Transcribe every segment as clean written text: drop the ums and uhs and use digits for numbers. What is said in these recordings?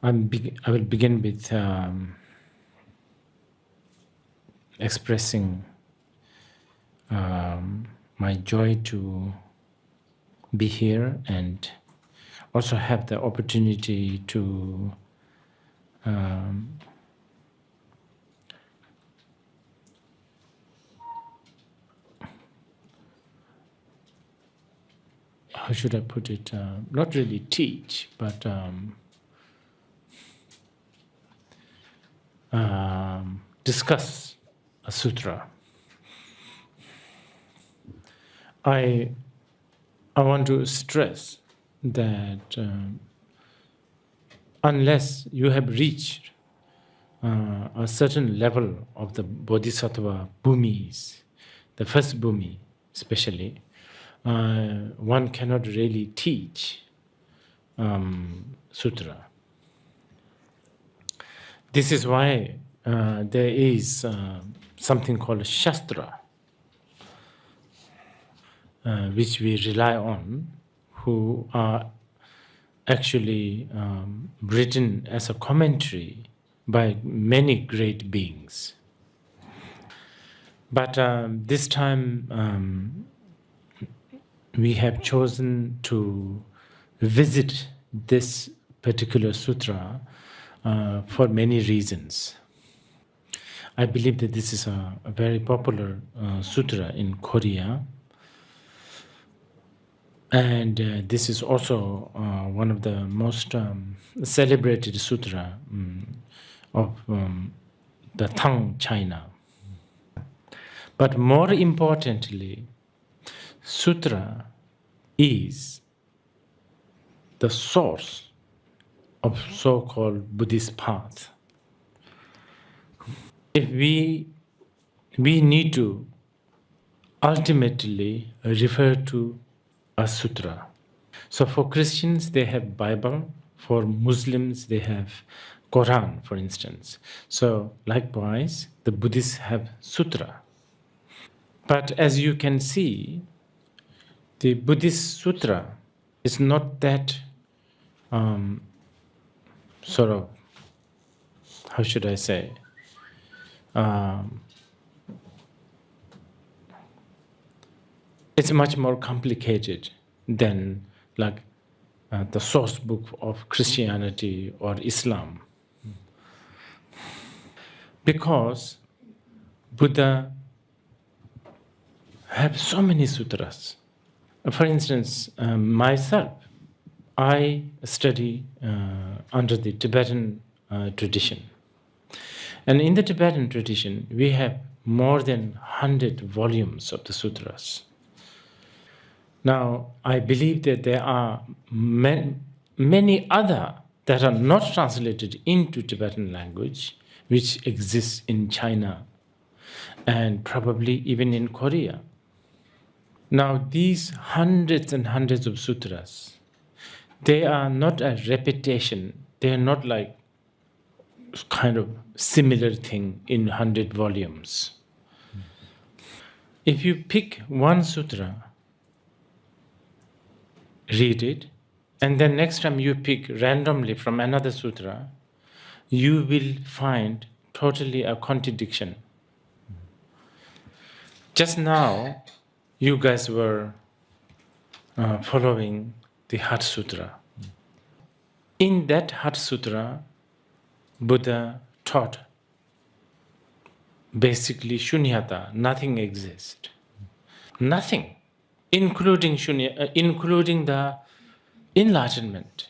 I will begin with expressing my joy to be here and also have the opportunity to how should I put it? Not really teach, but discuss a sutra. I want to stress that unless you have reached a certain level of the bodhisattva bhumis, the first bhumi especially, one cannot really teach sutra. This is why there is something called shastra, which we rely on, who are actually written as a commentary by many great beings. But this time we have chosen to visit this particular sutra for many reasons. I believe that this is a very popular sutra in Korea. And this is also one of the most celebrated sutra of the Tang China. But more importantly, sutra is the source of so-called Buddhist path. If we need to ultimately refer to a sutra. So for Christians, they have Bible. For Muslims, they have Quran, for instance. So likewise, the Buddhists have sutra. But as you can see, the Buddhist sutra is not that sort of, how should I say, it's much more complicated than like the source book of Christianity or Islam. Because Buddha have so many sutras. For instance, myself, I study under the Tibetan tradition. And in the Tibetan tradition, we have more than 100 volumes of the sutras. Now, I believe that there are many other that are not translated into Tibetan language, which exists in China and probably even in Korea. Now, these hundreds and hundreds of sutras, they are not a repetition. They are not like kind of similar thing in 100 volumes. If you pick one sutra, read it, and then next time you pick randomly from another sutra, you will find totally a contradiction. Just now, you guys were following the Heart Sutra. In that Heart Sutra, Buddha taught basically shunyata, nothing exists. Nothing. Including the enlightenment.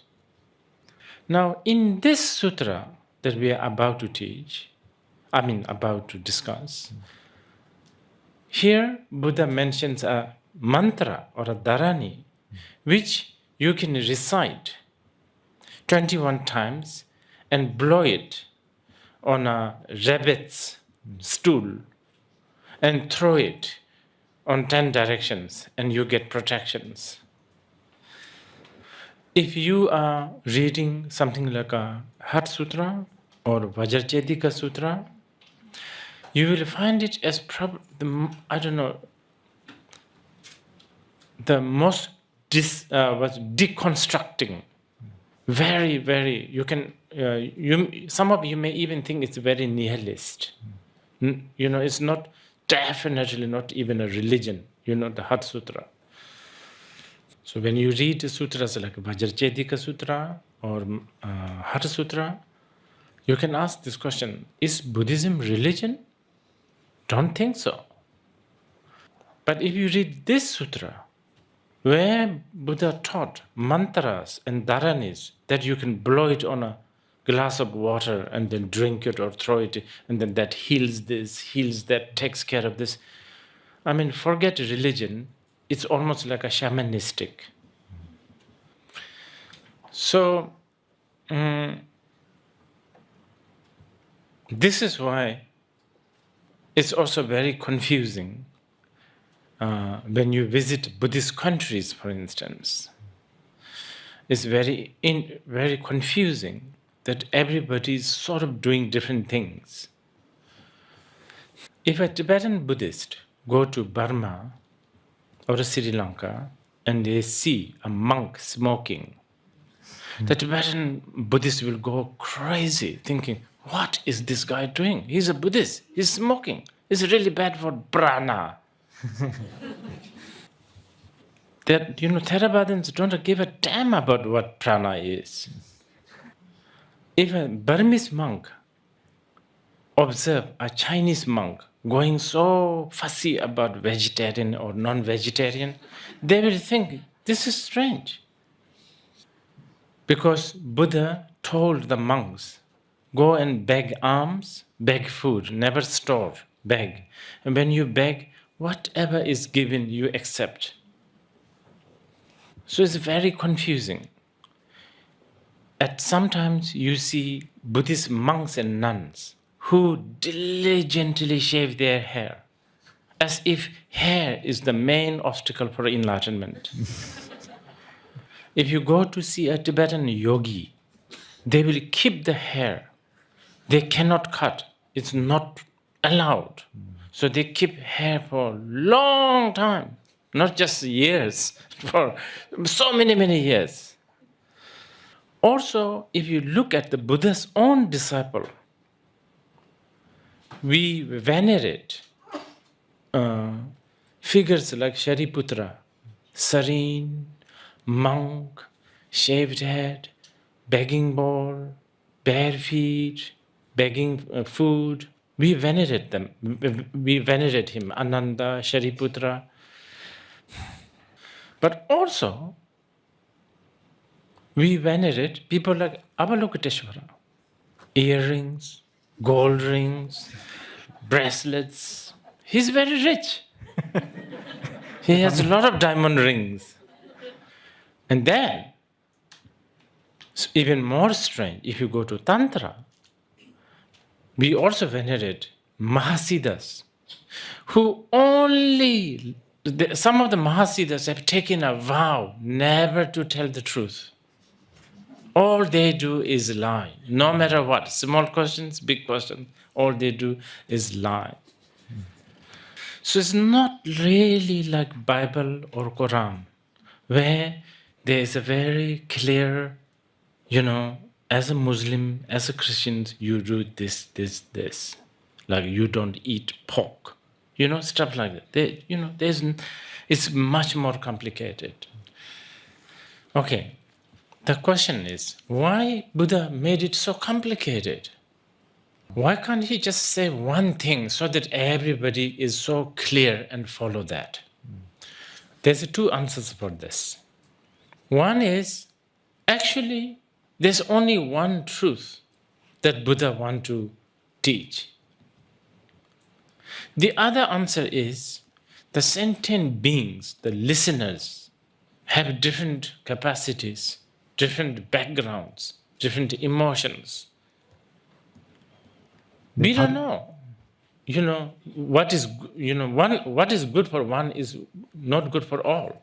Now, in this sutra that we are about to discuss, here Buddha mentions a mantra or a dharani, which you can recite 21 times and blow it on a rabbit's stool and throw it on 10 directions, and you get protections. If you are reading something like a Heart Sutra or Vajracchedika Sutra, you will find it as the most was deconstructing. Very, very. You can. Some of you may even think it's very nihilist. It's not, definitely not even a religion. The Heart Sutra. So when you read the sutras like Vajracchedika Sutra or Heart Sutra, you can ask this question: is Buddhism religion? Don't think so. But if you read this sutra, where Buddha taught mantras and dharanis, that you can blow it on a glass of water and then drink it or throw it, and then that heals this, heals that, takes care of this. I mean, forget religion. It's almost like a shamanistic. So, this is why it's also very confusing when you visit Buddhist countries, for instance. It's very confusing that everybody is sort of doing different things. If a Tibetan Buddhist go to Burma or Sri Lanka and they see a monk smoking, the Tibetan Buddhist will go crazy thinking, what is this guy doing? He's a Buddhist, he's smoking. It's really bad for prana. That, Theravadins don't give a damn about what prana is. If a Burmese monk observe a Chinese monk going so fussy about vegetarian or non-vegetarian, they will think, this is strange. Because Buddha told the monks, go and beg alms, beg food, never store, beg. And when you beg, whatever is given, you accept. So it's very confusing. Sometimes you see Buddhist monks and nuns who diligently shave their hair, as if hair is the main obstacle for enlightenment. If you go to see a Tibetan yogi, they will keep the hair. They cannot cut. It's not allowed. So they keep hair for a long time, not just years, for so many, many years. Also, if you look at the Buddha's own disciple, we venerate figures like Shariputra, serene, monk, shaved head, begging bowl, bare feet, begging food. We venerate them. We venerate him, Ananda, Shariputra. But also, we venerate people like Avalokiteshvara. Earrings, gold rings, bracelets. He's very rich. He has a lot of diamond rings. And then, it's even more strange, if you go to Tantra, we also venerate Mahasiddhas, who some of the Mahasiddhas have taken a vow never to tell the truth. All they do is lie, no matter what. Small questions, big questions, all they do is lie. So it's not really like Bible or Quran, where there is a very clear, as a Muslim, as a Christian, you do this, this, this. Like you don't eat pork, stuff like that. It's much more complicated. Okay, the question is, why Buddha made it so complicated? Why can't he just say one thing so that everybody is so clear and follow that? There's two answers for this. One is, actually, there's only one truth that Buddha wants to teach. The other answer is, the sentient beings, the listeners, have different capacities, different backgrounds, different emotions. We don't know. What is good for one is not good for all.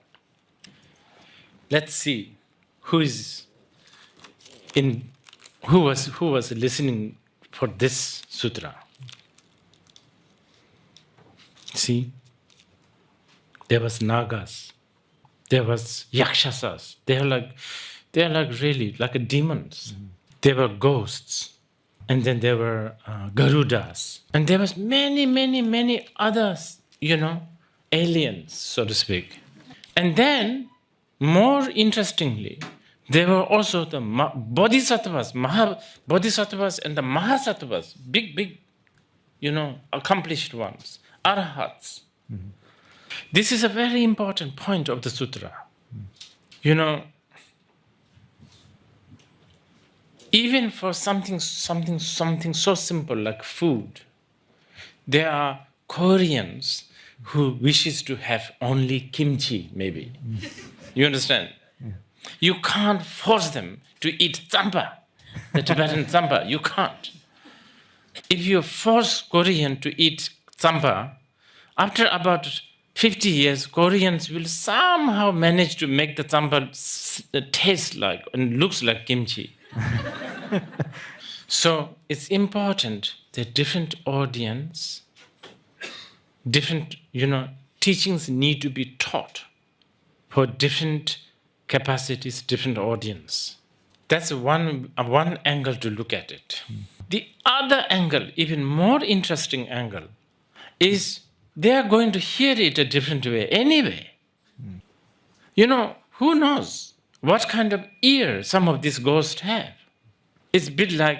Let's see who was listening for this sutra. See, there was Nagas. There was yakshasas. They are like really like demons. There were ghosts. And then there were Garudas. And there was many others, aliens, so to speak. And then, more interestingly, there were also the bodhisattvas, bodhisattvas and the mahasattvas, big, accomplished ones, arhats. This is a very important point of the sutra. Even for something so simple like food, there are Koreans who wishes to have only kimchi, maybe. You understand? You can't force them to eat tsampa, the Tibetan tsampa. You can't. If you force Korean to eat tsampa, after about 50 years, Koreans will somehow manage to make the tsampa taste like and looks like kimchi. So it's important that different audience, different, teachings need to be taught for different capacities, different audience. That's one angle to look at it. The other angle, even more interesting angle, is they are going to hear it a different way anyway. Who knows what kind of ear some of these ghosts have? It's a bit like,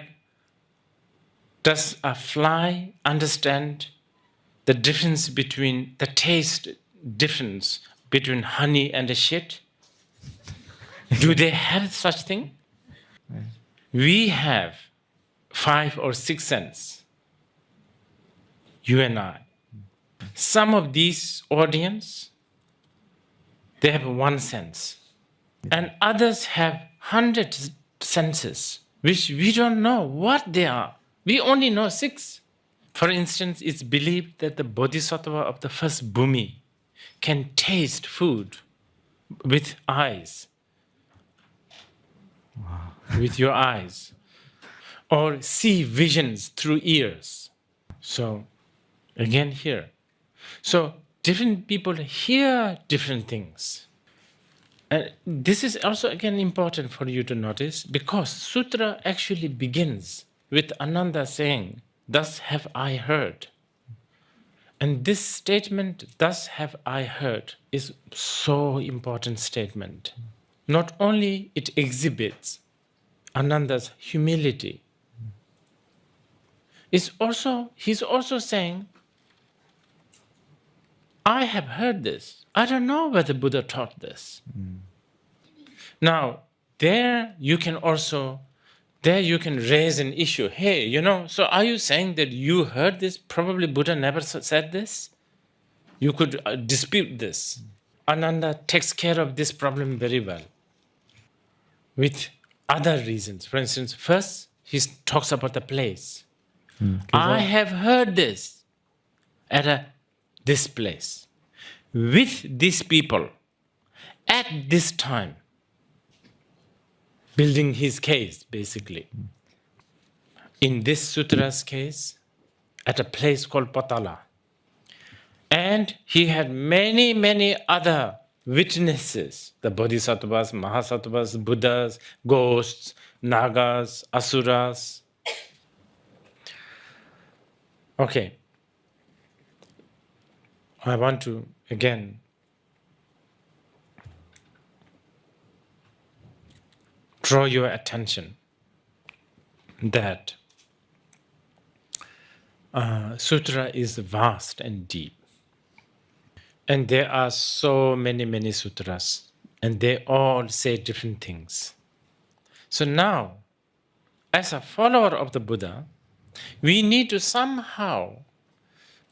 does a fly understand the difference between, the taste difference between honey and a shit? Do they have such thing? We have 5 or 6 senses, you and I. Some of these audience, they have 1 sense. And others have 100 senses, which we don't know what they are. We only know 6. For instance, it's believed that the bodhisattva of the first bhumi can taste food with eyes. Wow. With your eyes. Or see visions through ears. So, again here. So, different people hear different things. And this is also again important for you to notice, because sutra actually begins with Ananda saying, "Thus have I heard." And this statement, "Thus have I heard," is so important statement. Not only it exhibits Ananda's humility, he's also saying, I have heard this. I don't know whether Buddha taught this. Now, there you can raise an issue. Hey, so are you saying that you heard this? Probably Buddha never said this? You could dispute this. Ananda takes care of this problem very well with other reasons. For instance, first, he talks about the place. I have heard this at this place, with these people, at this time. Building his case, basically. In this sutra's case, at a place called Patala. And he had many other witnesses, the bodhisattvas, mahasattvas, buddhas, ghosts, nagas, asuras. Okay. I want to, again, draw your attention that sutra is vast and deep. And there are so many sutras, and they all say different things. So now, as a follower of the Buddha, we need to somehow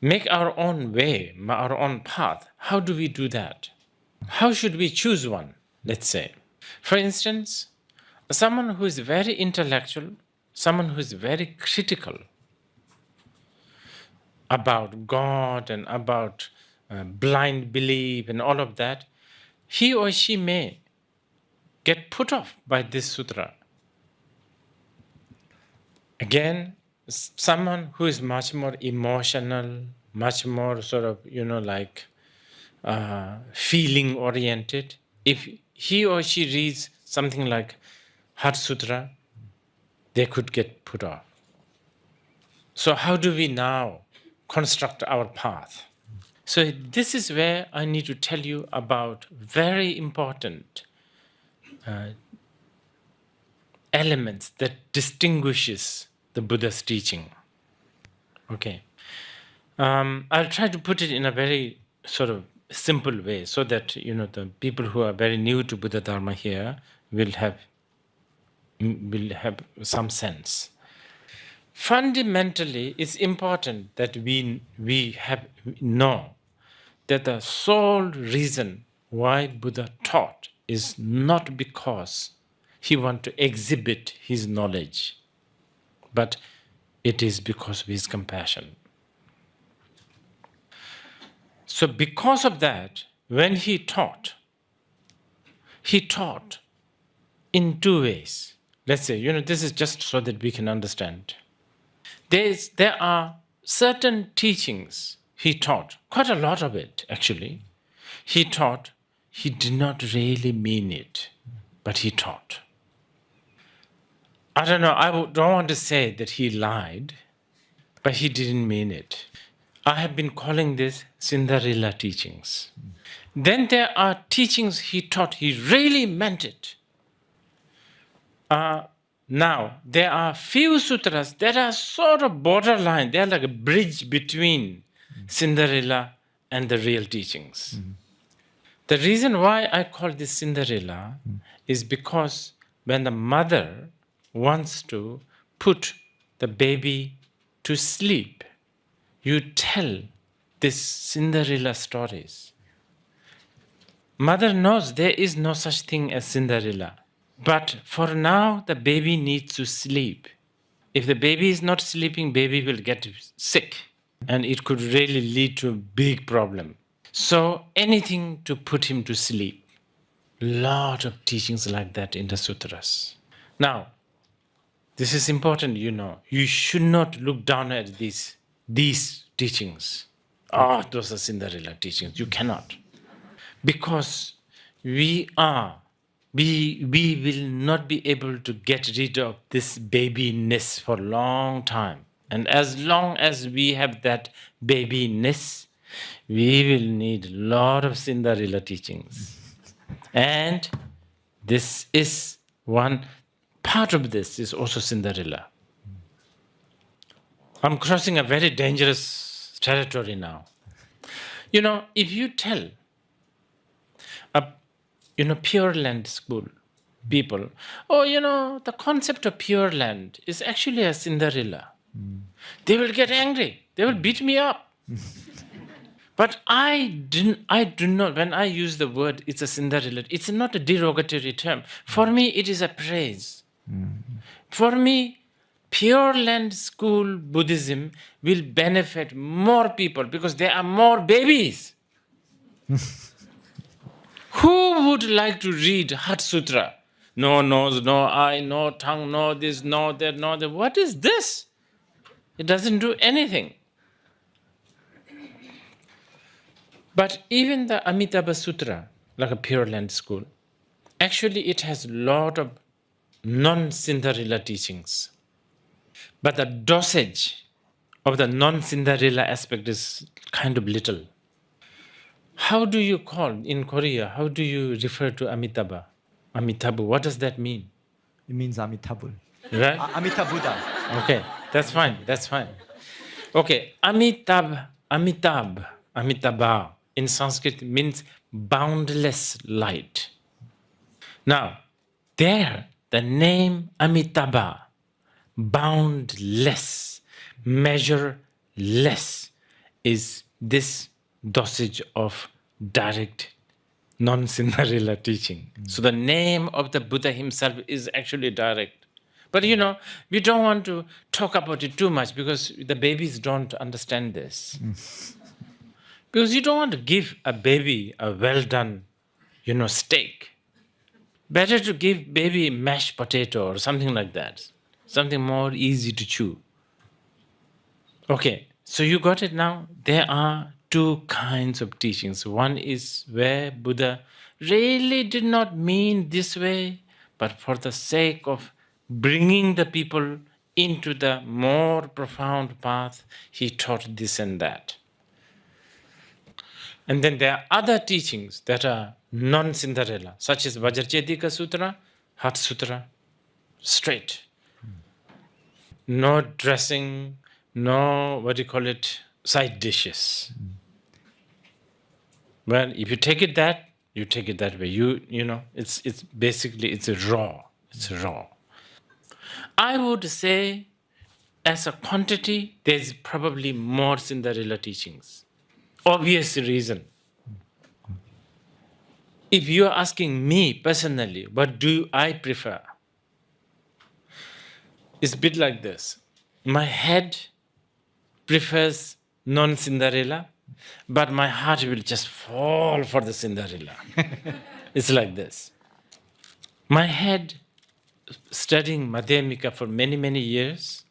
make our own way, our own path. How do we do that? How should we choose one, let's say? For instance, someone who is very intellectual, someone who is very critical about God and about blind belief and all of that, he or she may get put off by this sutra. Again, someone who is much more emotional, much more sort of, feeling oriented, if he or she reads something like Heart Sutra, they could get put off. So how do we now construct our path? So this is where I need to tell you about very important elements that distinguishes the Buddha's teaching. Okay. I'll try to put it in a very sort of simple way so that the people who are very new to Buddha Dharma here will have some sense. Fundamentally, it's important that we know that the sole reason why Buddha taught is not because he wants to exhibit his knowledge, but it is because of his compassion. So because of that, when he taught in two ways. Let's say, this is just so that we can understand. There are certain teachings he taught, quite a lot of it actually. He taught, he did not really mean it, but he taught. I don't know, don't want to say that he lied, but he didn't mean it. I have been calling this Cinderella teachings. Then there are teachings he taught, he really meant it. Now, there are few sutras that are sort of borderline. They are like a bridge between Cinderella and the real teachings. The reason why I call this Cinderella is because when the mother wants to put the baby to sleep, you tell these Cinderella stories. Mother knows there is no such thing as Cinderella. But for now, the baby needs to sleep. If the baby is not sleeping, baby will get sick. And it could really lead to a big problem. So anything to put him to sleep. Lot of teachings like that in the sutras. Now, this is important, You should not look down at these teachings. Those are Cinderella teachings. You cannot. Because we will not be able to get rid of this babyness for a long time. And as long as we have that babyness, we will need a lot of Cinderella teachings. And this is one part of this is also Cinderella. I'm crossing a very dangerous territory now. If you tell Pure Land school people, the concept of Pure Land is actually a Cinderella. They will get angry. They will beat me up. But I do not, when I use the word, it's a Cinderella, it's not a derogatory term. For me, it is a praise. For me, Pure Land school Buddhism will benefit more people because there are more babies. Who would like to read Heart Sutra? No nose, no eye, no tongue, no this, no that, no that. What is this? It doesn't do anything. But even the Amitabha Sutra, like a Pure Land school, actually it has a lot of non-Cinderella teachings. But the dosage of the non-Cinderella aspect is kind of little. How do you call, in Korea, how do you refer to Amitabha? Amitabha, what does that mean? It means Amitabha. Right? Amitabha Buddha. Okay, that's fine. Okay, Amitabha in Sanskrit means boundless light. Now, there, the name Amitabha, boundless, measureless, is this dosage of direct non-Cinderella teaching. So the name of the Buddha himself is actually direct. But we don't want to talk about it too much because the babies don't understand this. Because you don't want to give a baby a well-done, steak. Better to give baby mashed potato or something like that. Something more easy to chew. Okay, so you got it now? There are two kinds of teachings. One is where Buddha really did not mean this way, but for the sake of bringing the people into the more profound path, he taught this and that. And then there are other teachings that are non-Cinderella, such as Vajracedika Sutra, Heart Sutra, straight. No dressing, no, side dishes. Well, if you take it that, you take it that way. You know, it's basically, it's raw. It's raw. I would say, as a quantity, there's probably more Cinderella teachings. Obvious reason. If you are asking me personally, what do I prefer? It's a bit like this. My head prefers non-Cinderella, but my heart will just fall for the Cinderella. It's like this. My head, studying Madhyamika for many, many years,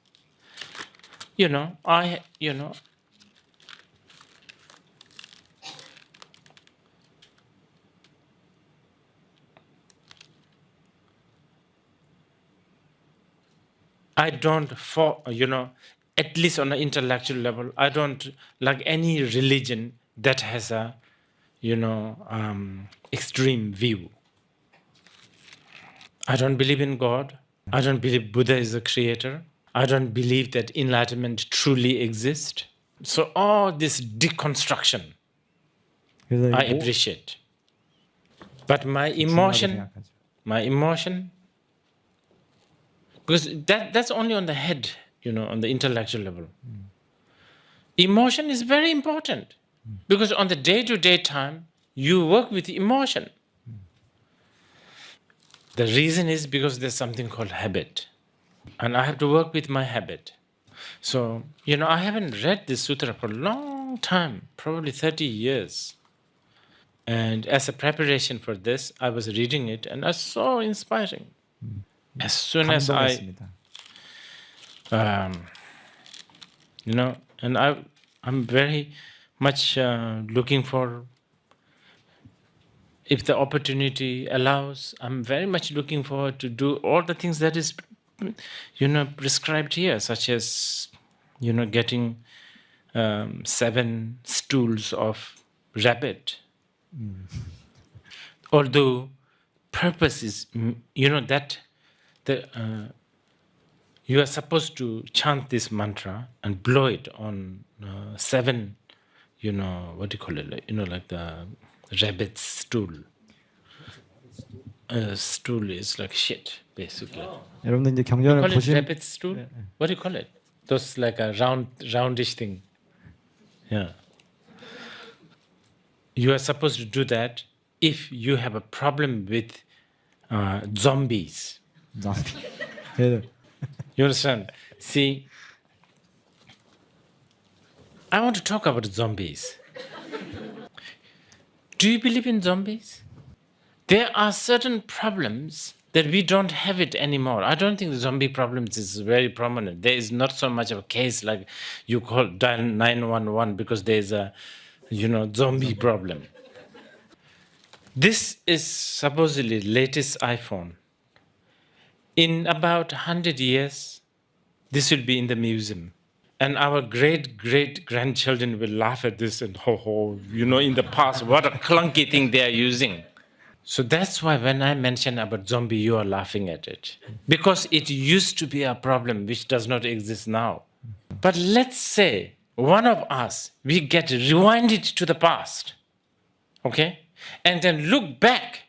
I don't, at least on an intellectual level, I don't like any religion that has a, extreme view. I don't believe in God. I don't believe Buddha is the creator. I don't believe that enlightenment truly exists. So all this deconstruction, I appreciate. But my emotion, because that's only on the head, on the intellectual level. Emotion is very important, because on the day-to-day time, you work with emotion. The reason is because there's something called habit, and I have to work with my habit. So, I haven't read this sutra for a long time, probably 30 years. And as a preparation for this, I was reading it, and it's so inspiring. As soon as and I'm very much looking for, if the opportunity allows, I'm very much looking forward to do all the things that is, prescribed here, such as, getting 7 stools of rabbit. Although purpose is, that you are supposed to chant this mantra and blow it on 7, like the rabbit's stool. Stool is like shit, basically. 여러분들 이제 You 경전을 call it 보시면 rabbit's stool? What do you call it? Those like a roundish thing. Yeah. You are supposed to do that if you have a problem with zombies. 예, You understand? See, I want to talk about zombies. Do you believe in zombies? There are certain problems that we don't have it anymore. I don't think the zombie problems is very prominent. There is not so much of a case like you call dial 911 because there is a, zombie problem. This is supposedly latest iPhone. In about 100 years, this will be in the museum. And our great-great-grandchildren will laugh at this and in the past, what a clunky thing they are using. So that's why when I mention about zombie, you are laughing at it. Because it used to be a problem which does not exist now. But let's say one of us, we get rewinded to the past, okay? And then look back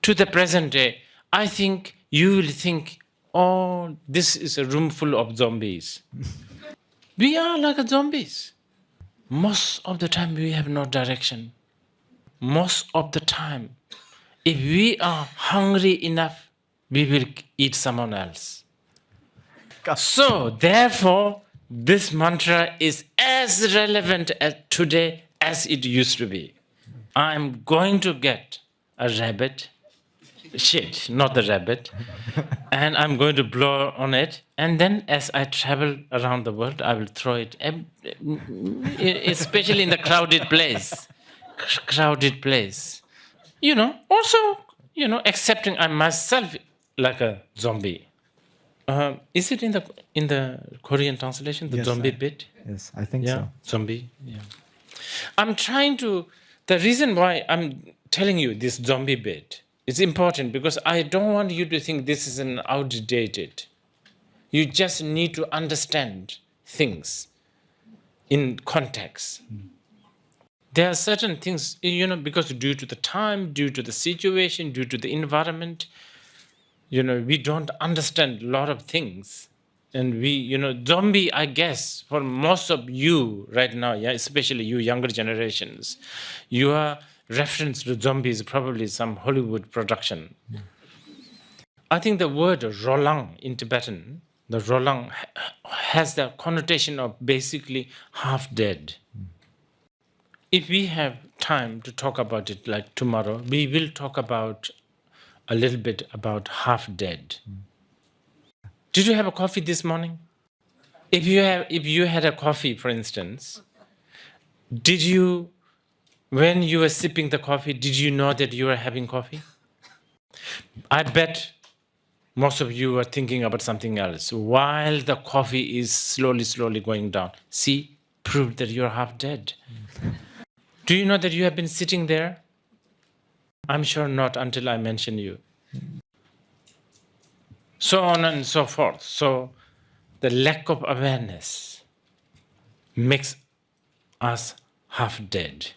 to the present day. I think you will think, oh, this is a room full of zombies. We are like zombies. Most of the time we have no direction. Most of the time, if we are hungry enough, we will eat someone else. So, therefore, this mantra is as relevant today as it used to be. I'm going to get a rabbit shit, not the rabbit, and I'm going to blow on it. And then, as I travel around the world, I will throw it, especially in the crowded place. Crowded place. Also, accepting I myself like a zombie. Is it in the Korean translation, the Yes, zombie sir. bit? Yes, I think Yeah, so. zombie. Yeah. I'm trying to. The reason why I'm telling you this zombie bit is important because I don't want you to think this is an outdated. You just need to understand things in context. There are certain things, because due to the time, due to the situation, due to the environment, we don't understand a lot of things. And zombie, I guess, for most of you right now, yeah, especially you younger generations, your reference to zombies is probably some Hollywood production. I think the word rolang in Tibetan, the rolang has the connotation of basically half dead. If we have time to talk about it like tomorrow, we will talk about a little bit about half dead. Did you have a coffee this morning? If you had a coffee, for instance, when you were sipping the coffee, did you know that you were having coffee? I bet most of you are thinking about something else while the coffee is slowly going down. See, proved that you're half dead. Do you know that you have been sitting there? I'm sure not until I mention you. So on and so forth. So the lack of awareness makes us half dead.